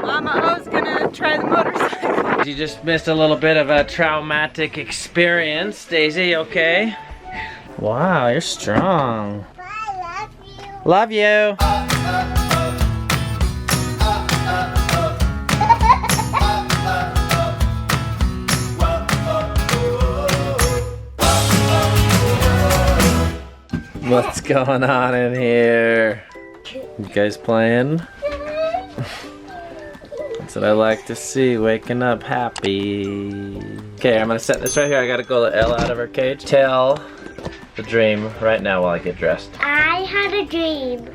Mama O's gonna try the motorcycle. You just missed a little bit of a traumatic experience. Daisy, okay? Wow, you're strong. I love you. Love you. What's going on in here? You guys playing? That's what I like to see, waking up happy. Okay, I'm gonna set this right here. I gotta go let Elle out of her cage. Tell the dream right now while I get dressed. I had a dream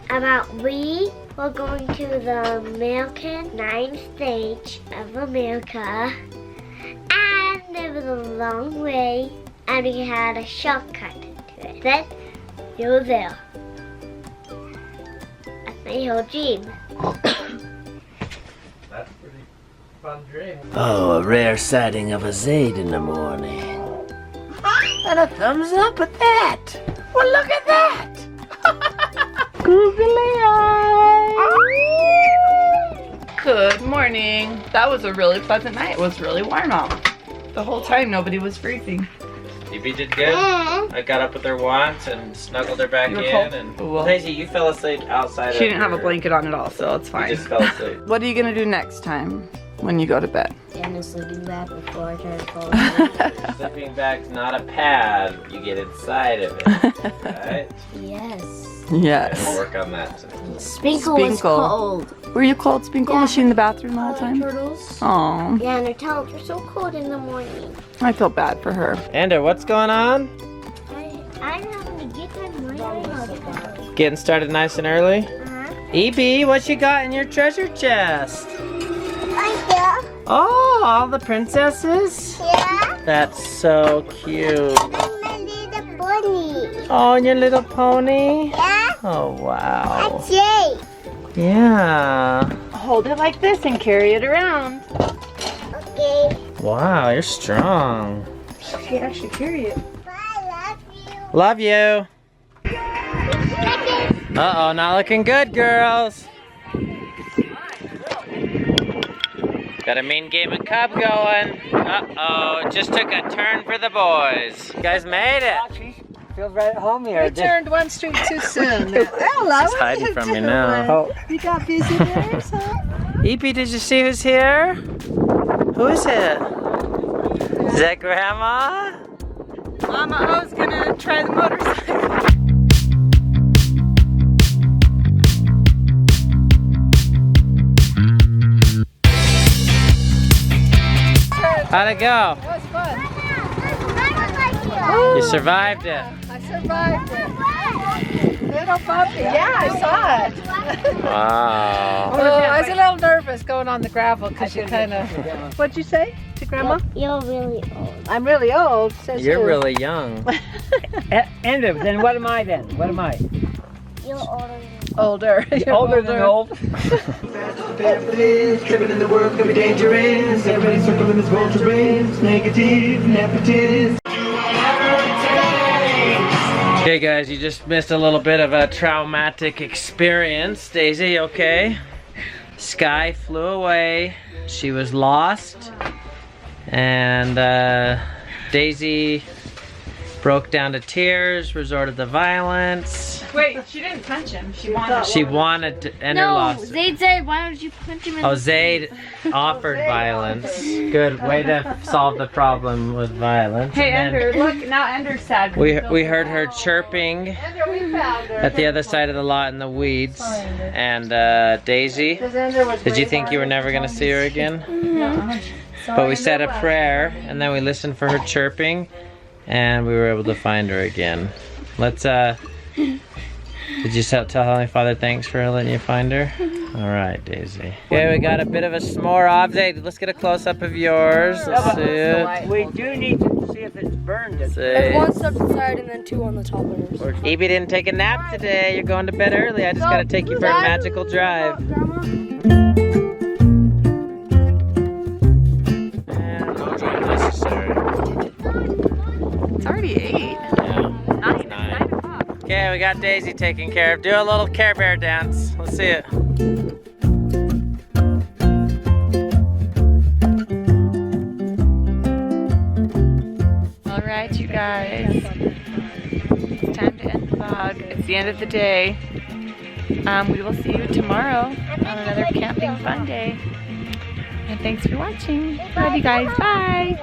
about we were going to the American 9th stage of America, and it was a long way, and we had a shortcut to it. Then you were there. That's my whole dream. That's a pretty fun dream. Oh, a rare sighting of a Zade in the morning. And a thumbs up at that. Well, look at that. Googly eye. Good morning. That was a really pleasant night. It was really warm out. The whole time nobody was freezing. DB did good. I got up with her once and snuggled her back You were in. cold? And Well, Daisy, you fell asleep outside. She didn't have a blanket on at all, so it's You fine. just fell asleep. What are you gonna do next time when you go to bed? And a sleeping bag before I try to fall asleep. Sleeping bag's not a pad. You get inside of it, right? Yes. Yes. We'll work on that today. Spinkle was Spinkle. cold. Were you cold, Spinkle? Was she in the bathroom the whole time? Turtles. Oh, Yeah, and her toes were so cold in the morning. I feel bad for her. Ender, what's going on? I'm having to get my Getting started nice and early? EB, what you got in your treasure chest? Oh, all the princesses? Yeah, That's so cute. I'm a little bunny. Oh, and your little pony? Yeah, Oh, wow. Jay. Yeah. Hold it like this and carry it around. Okay. Wow, you're strong. She can actually carry it. I love you. Love you. Uh-oh, not looking good, girls. Got a mean game of Cub going. Uh-oh, it just took a turn for the boys. You guys made it. Feels right at home here. We turned one street too soon. Hello. She's hiding from me now. You got visitors, huh? EP, did you see who's here? Who is it? Is that Grandma? Mama O's gonna try the motorcycle. How'd it go? That was fun. You survived it. I survived it. Little puppy. Yeah, I saw it. Wow. Oh, I was a little nervous going on the gravel because you kind of. What'd you say to Grandma? You're really old. I'm really old. Says You're who? really young. Ender, then what am I then? What am I? You're older. Older. You're Older than old? Tripping in the world could be dangerous. Everybody circling this world terrain. Negative, nepotist. Okay guys, you just missed a little bit of a traumatic experience. Daisy, okay? Sky flew away. She was lost. And Daisy broke down to tears, resorted to violence. Wait, she didn't punch him. She wanted. She wanted to, Ender lost. Zade said, why don't you punch him in Oh, the Zade offered violence. Good way to solve the problem with violence. Hey, And then Ender, look, now Ender's sad. we heard her chirping Ender, we found her. at the other side of the lot in the weeds. And Daisy, Because Ender was did you very think you were never gonna see her again? No. But we said a prayer and then we listened for her chirping and we were able to find her again. Let's did you tell Heavenly Father thanks for letting you find her? Alright, Daisy. Okay, we got a bit of a s'more off. Zade, let's get a close-up of yours. Let's see it. We do need to see if it's burned. See. One stuck inside and then two on the top of hers. Evie didn't take a nap today. You're going to bed early. I just gotta take you for a magical drive. And no drive necessary. It's already 8. Yeah. 9 o'clock. Okay, we got Daisy taken care of. Do a little Care Bear dance. Let's see it. Alright, you guys. It's time to end the vlog. It's the end of the day. We will see you tomorrow on another camping fun day. And thanks for watching. Love you guys. Bye.